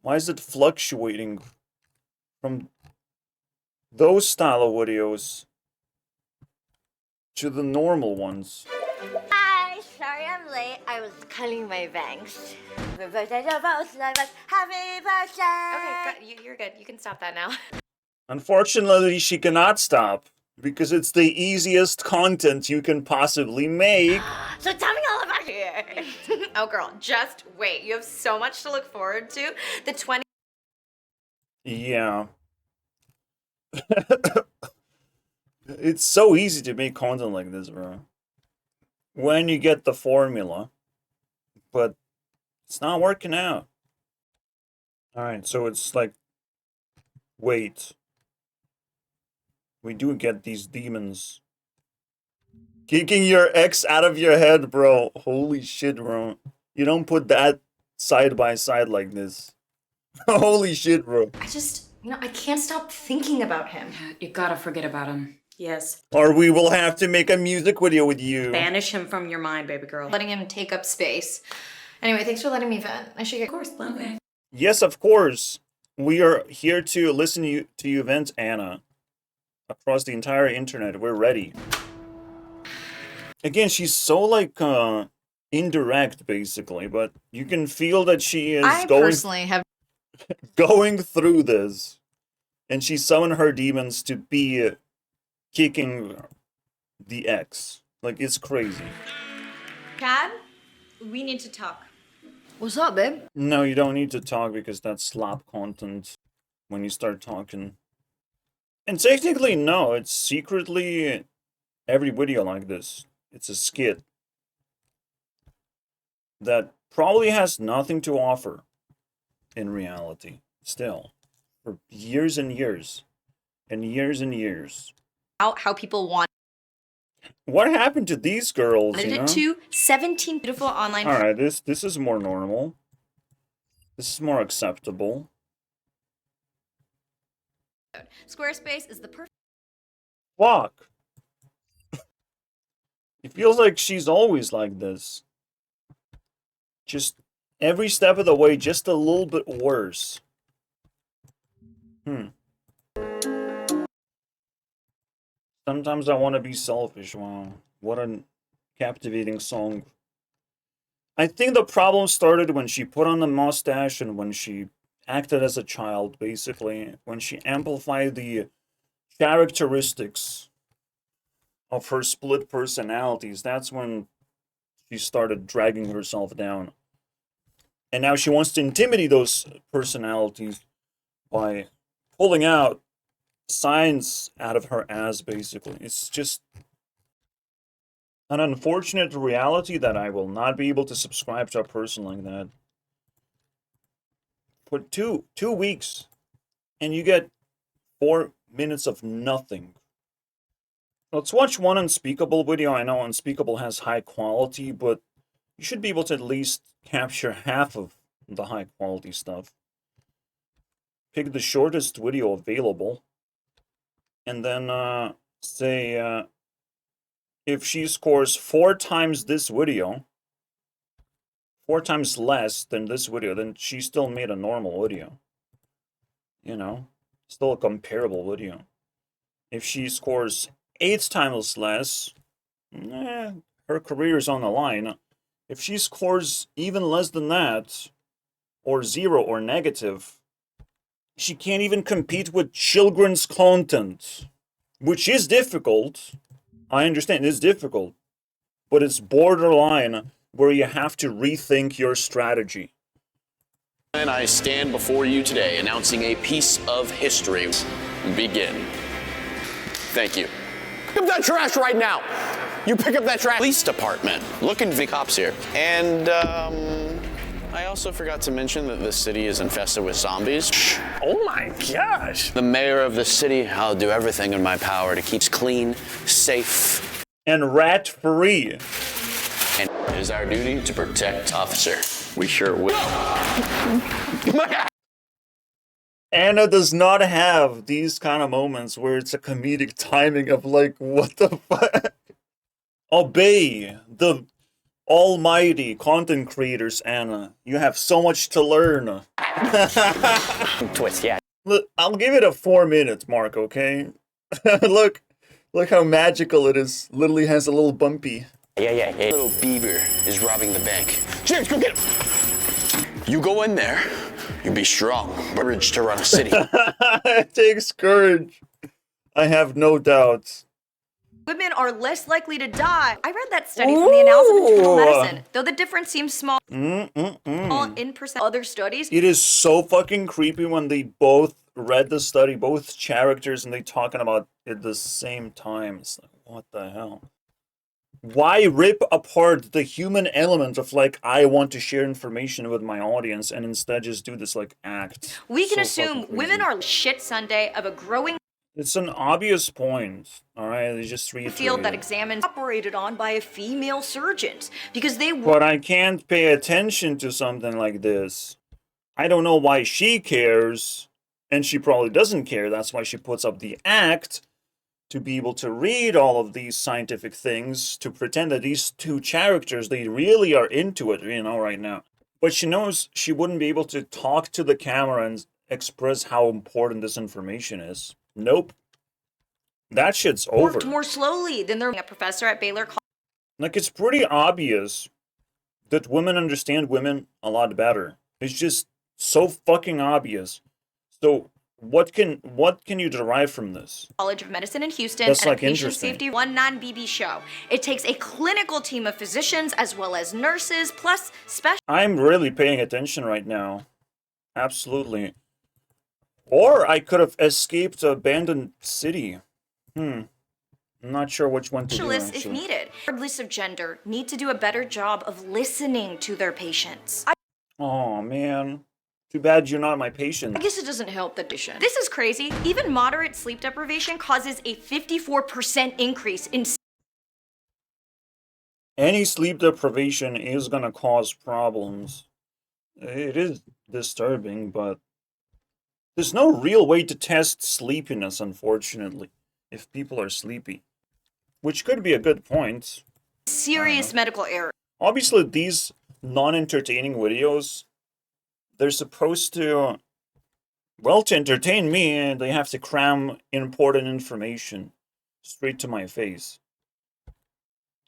Why is it fluctuating from those style of videos to the normal ones? Hi, sorry I'm late. I was cutting my bangs. Happy birthday to both of us. Happy birthday! Okay, you're good. You can stop that now. Unfortunately, she cannot stop, because it's the easiest content you can possibly make. So tell me all about it. Oh, girl, just wait. You have so much to look forward to. The 20. Yeah. It's so easy to make content like this, bro. When you get the formula. But It's not working out. Alright, so it's like, wait. We do get these demons. Kicking your ex out of your head, bro. Holy shit, bro. You don't put that side by side like this. Holy shit, bro. I can't stop thinking about him. You gotta forget about him. Yes. Or we will have to make a music video with you. Banish him from your mind, baby girl. Letting him take up space. Anyway, thanks for letting me vent. I should get. Of course, okay. Yes, of course. We are here to listen to you vent, Anna. Across the entire internet. We're ready. Again, she's so like indirect basically, but you can feel that she is going through this. And she summoned her demons to be kicking the ex. Like, it's crazy. Chad, we need to talk. What's up, babe? No, you don't need to talk because that's slap content when you start talking. And technically, no, it's secretly every video like this. It's a skit that probably has nothing to offer in reality, still, for years and years and years and years. How people want What happened to these girls, you know? it to 17 beautiful online. Alright, this is more normal. This is more acceptable. Squarespace is the perfect. Fuck. It feels like she's always like this. Just every step of the way, just a little bit worse. Sometimes I want to be selfish. Wow. What a captivating song. I think the problem started when she put on the mustache and when she acted as a child, basically. When she amplified the characteristics of her split personalities. That's when she started dragging herself down. And now she wants to intimidate those personalities by pulling out signs out of her ass, basically. It's just an unfortunate reality that I will not be able to subscribe to a person like that. For two weeks, and you get 4 minutes of nothing. Let's watch one Unspeakable video. I know Unspeakable has high quality, but you should be able to at least capture half of the high quality stuff. Pick the shortest video available. And then say if she scores 4 times this video, 4 times less than this video, then she still made a normal video. You know, still a comparable video. If she scores 8 times less, her career is on the line. If she scores even less than that, or 0 or negative, she can't even compete with children's content, which is difficult. I understand it's difficult, but it's borderline where you have to rethink your strategy. And I stand before you today announcing a piece of history. Begin. Thank you. Pick up that trash right now. You pick up that trash. Police department. Looking for the cops here. And I also forgot to mention that this city is infested with zombies. Oh my gosh. The mayor of the city, I'll do everything in my power to keep it clean, safe, and rat-free. And it is our duty to protect officer. We sure will. Anna does not have these kind of moments where it's a comedic timing of like, what the fuck? Obey the almighty content creators, Anna. You have so much to learn. Twist, yeah. Look, I'll give it a 4 minute mark, okay? Look how magical it is. Literally has a little bumpy. Yeah. Little beaver is robbing the bank. James, go get him. You go in there. You be strong. Courage to run a city. It takes courage. I have no doubts. Women are less likely to die. I read that study from the Annals of Internal Medicine. Though the difference seems small in percent other studies. It is so fucking creepy when they both read the study, both characters, and they talking about it at the same time. It's like, what the hell? Why rip apart the human element of like, I want to share information with my audience and instead just do this like act? We can So assume fucking women crazy. are shit Sunday of a growing It's an obvious point, alright? They just field that reiterate it. examines operated on by a female surgeons because they But I can't pay attention to something like this. I don't know why she cares, and she probably doesn't care. That's why she puts up the act to be able to read all of these scientific things, to pretend that these two characters, they really are into it, you know, right now. But she knows she wouldn't be able to talk to the camera and express how important this information is. Nope. That shit's over. worked more slowly than their professor at Baylor College. Like, it's pretty obvious that women understand women a lot better. It's just so fucking obvious. So what can you derive from this? College of Medicine in Houston That's and like a patient interesting. safety one non-BB show. It takes a clinical team of physicians as well as nurses plus special I'm really paying attention right now. Absolutely. Or I could have escaped an abandoned city. I'm not sure which one to do, specialists if actually. needed. Regardless of gender, need to do a better job of listening to their patients. Oh man. Too bad you're not my patient. I guess it doesn't help the patient. This is crazy. Even moderate sleep deprivation causes a 54% increase in Any sleep deprivation is gonna cause problems. It is disturbing, but there's no real way to test sleepiness, unfortunately, if people are sleepy. Which could be a good point. serious medical errors. Obviously, these non-entertaining videos, they're supposed to, well, to entertain me, and they have to cram important information straight to my face.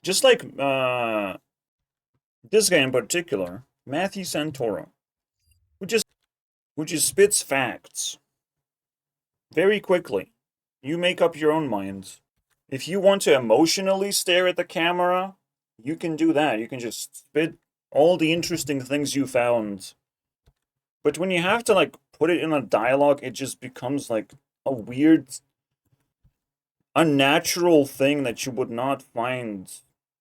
Just like this guy in particular, Matthew Santoro, who just spits facts very quickly. You make up your own mind. If you want to emotionally stare at the camera, you can do that. You can just spit all the interesting things you found. But when you have to like put it in a dialogue, it just becomes like a weird, unnatural thing that you would not find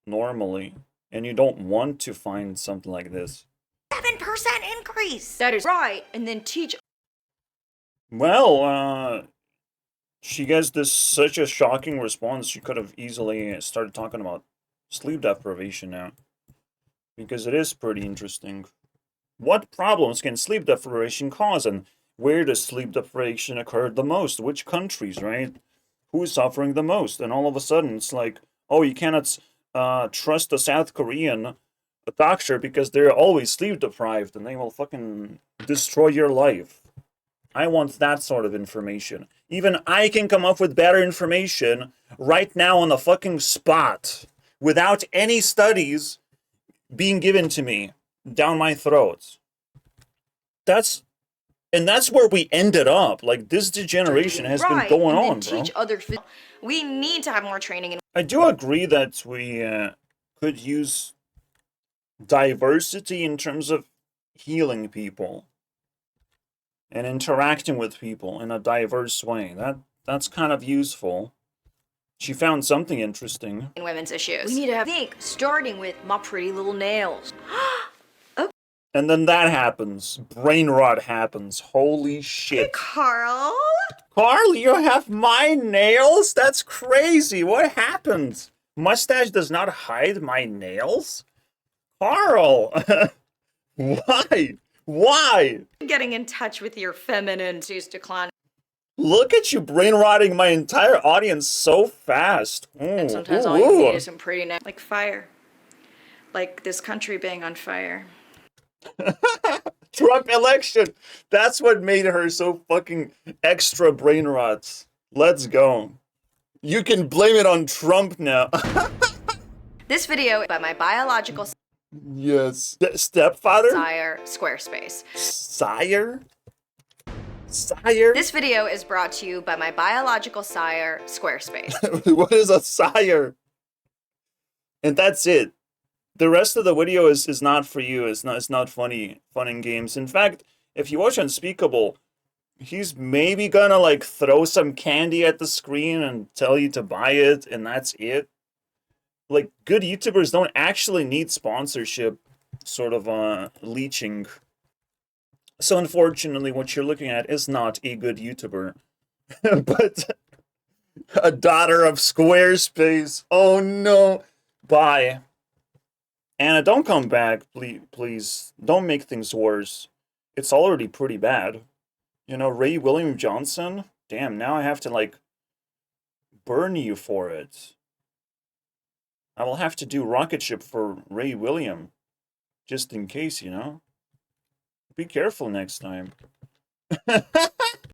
normally. And you don't want to find something like this. 7% increase. That is right. And then teach Well, she gets this such a shocking response, she could have easily started talking about sleep deprivation now. Because it is pretty interesting. What problems can sleep deprivation cause, and where does sleep deprivation occur the most? Which countries, right? Who is suffering the most? And all of a sudden, it's like, oh, you cannot trust a South Korean doctor because they're always sleep deprived and they will fucking destroy your life. I want that sort of information. Even I can come up with better information right now on the fucking spot without any studies being given to me down my throat. That's where we ended up. Like, this degeneration has been going on, bro. teach other we need to have more training in I do agree that we could use diversity in terms of healing people and interacting with people in a diverse way. That's kind of useful. She found something interesting. women's issues. We need to think, starting with my pretty little nails. And then that happens. Brain rot happens. Holy shit. Carl? Carl, you have my nails? That's crazy. What happened? Mustache does not hide my nails? Carl! Why? Why? Getting in touch with your feminine use decline. Look at you brain rotting my entire audience so fast. And sometimes all you need is some pretty like fire. Like this country being on fire. Trump election. That's what made her so fucking extra brain rot. Let's go. You can blame it on Trump now. This video by my biological Yes. Stepfather? sire, Squarespace. Sire? Sire? This video is brought to you by my biological sire, Squarespace. What is a sire? And that's it. The rest of the video is not for you. It's not funny, fun and games. In fact, if you watch Unspeakable, he's maybe gonna like throw some candy at the screen and tell you to buy it, and that's it. Like, good YouTubers don't actually need sponsorship sort of leeching. So unfortunately, what you're looking at is not a good YouTuber, but a daughter of Squarespace. Oh no. Bye. Anna, don't come back, please. Don't make things worse. It's already pretty bad. You know, Ray William Johnson? Damn, now I have to, like, burn you for it. I will have to do rocket ship for Ray William. Just in case, you know? Be careful next time.